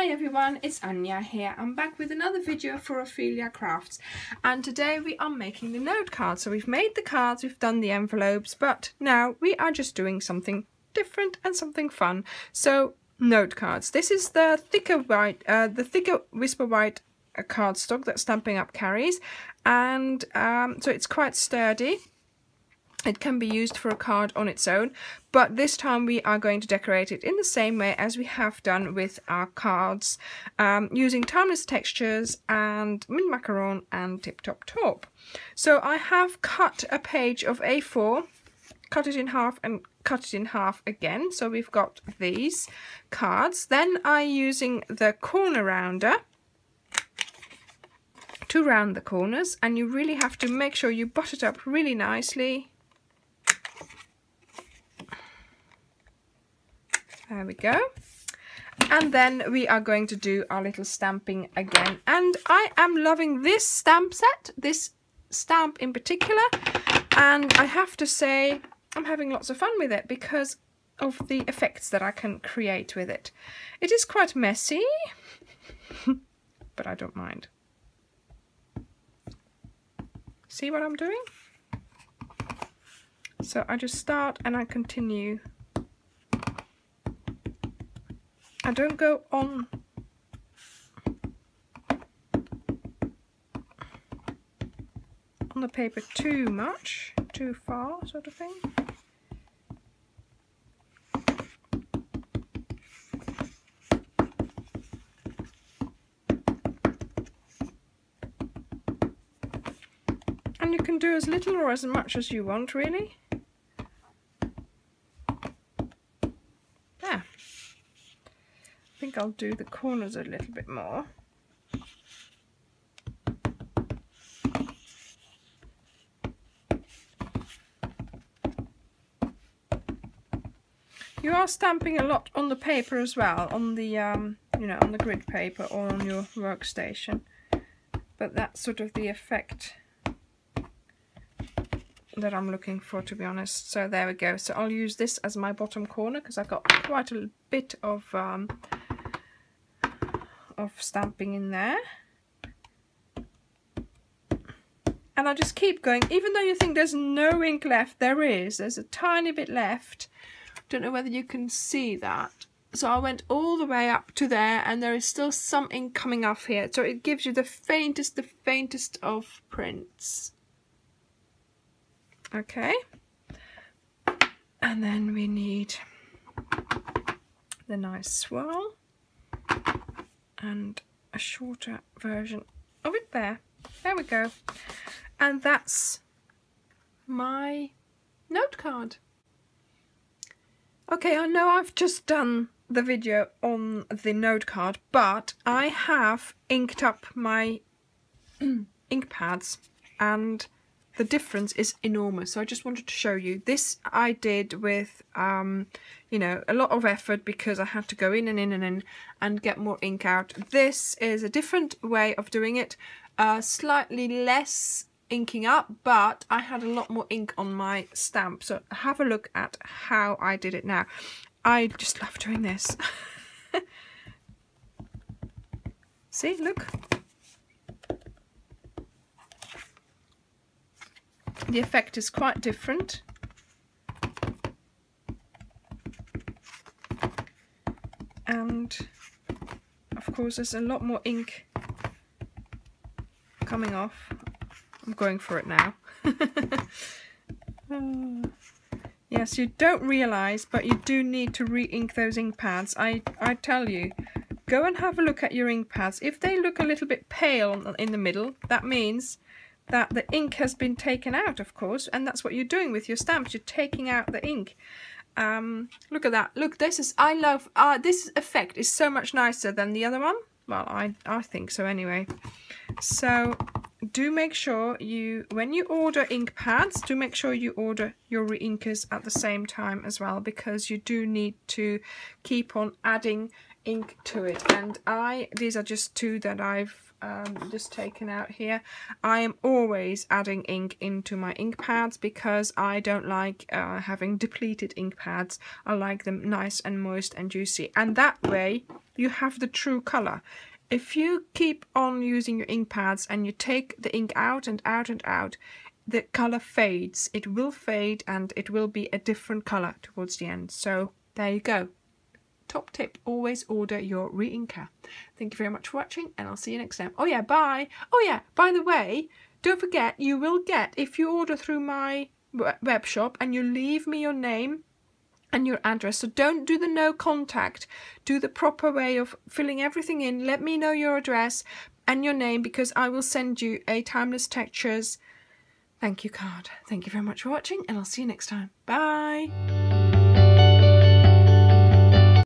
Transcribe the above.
Hi everyone, it's Anja here. I'm back with another video for Ophelia Crafts, and today we are making the note cards. So we've made the cards, we've done the envelopes, but now we are just doing something different and something fun. So note cards. This is the thicker Whisper White cardstock that Stampin' Up carries, and so it's quite sturdy. It can be used for a card on its own, but this time we are going to decorate it in the same way as we have done with our cards, using timeless textures and mint macaron and Tip Top Top. So I have cut a page of A4, cut it in half and cut it in half again. So we've got these cards. Then I'm using the corner rounder to round the corners, and you really have to make sure you butt it up really nicely. There we go. And then we are going to do our little stamping again. And I am loving this stamp set, this stamp in particular. And I have to say, I'm having lots of fun with it because of the effects that I can create with it. It is quite messy, but I don't mind. See what I'm doing? So I just start and I continue. I don't go on the paper too much, too far, sort of thing. And you can do as little or as much as you want, really. I think I'll do the corners a little bit more. You are stamping a lot on the paper as well, on the you know, on the grid paper or on your workstation. But that's sort of the effect that I'm looking for, to be honest. So there we go. So I'll use this as my bottom corner because I've got quite a bit of stamping in there. And I just keep going, even though you think there's no ink left, there's a tiny bit left. Don't know whether you can see that. So I went all the way up to there, and there is still some ink coming off here, so it gives you the faintest of prints. Okay, and then we need the nice swirl and a shorter version of it there. There we go. And that's my note card. Okay, I know I've just done the video on the note card, but I have inked up my ink pads, and the difference is enormous. So I just wanted to show you. This I did with, you know, a lot of effort because I had to go in and in and in and get more ink out. This is a different way of doing it, slightly less inking up, but I had a lot more ink on my stamp. So have a look at how I did it now. I just love doing this. See, look. The effect is quite different. And of course there's a lot more ink coming off. I'm going for it now. Yes, you don't realise, but you do need to re-ink those ink pads. I tell you, go and have a look at your ink pads. If they look a little bit pale in the middle, that means that the ink has been taken out, of course, and that's what you're doing with your stamps. You're taking out the ink. Look at that. Look, this is, I love, this effect is so much nicer than the other one. Well, I think so anyway. So do make sure you, when you order ink pads, do make sure you order your re-inkers at the same time as well, because you do need to keep on adding ink to it. And these are just two that I've just taken out here. I am always adding ink into my ink pads because I don't like having depleted ink pads. I like them nice and moist and juicy, and that way you have the true colour. If you keep on using your ink pads and you take the ink out and out and out, the colour fades. It will fade and it will be a different colour towards the end. So there you go. Top tip, always order your re-inker. Thank you very much for watching, and I'll see you next time. Oh yeah, bye. Oh yeah, by the way, don't forget, you will get, if you order through my web shop and you leave me your name and your address, so don't do the no contact, do the proper way of filling everything in. Let me know your address and your name, because I will send you a Timeless Textures thank you card. Thank you very much for watching, and I'll see you next time. Bye.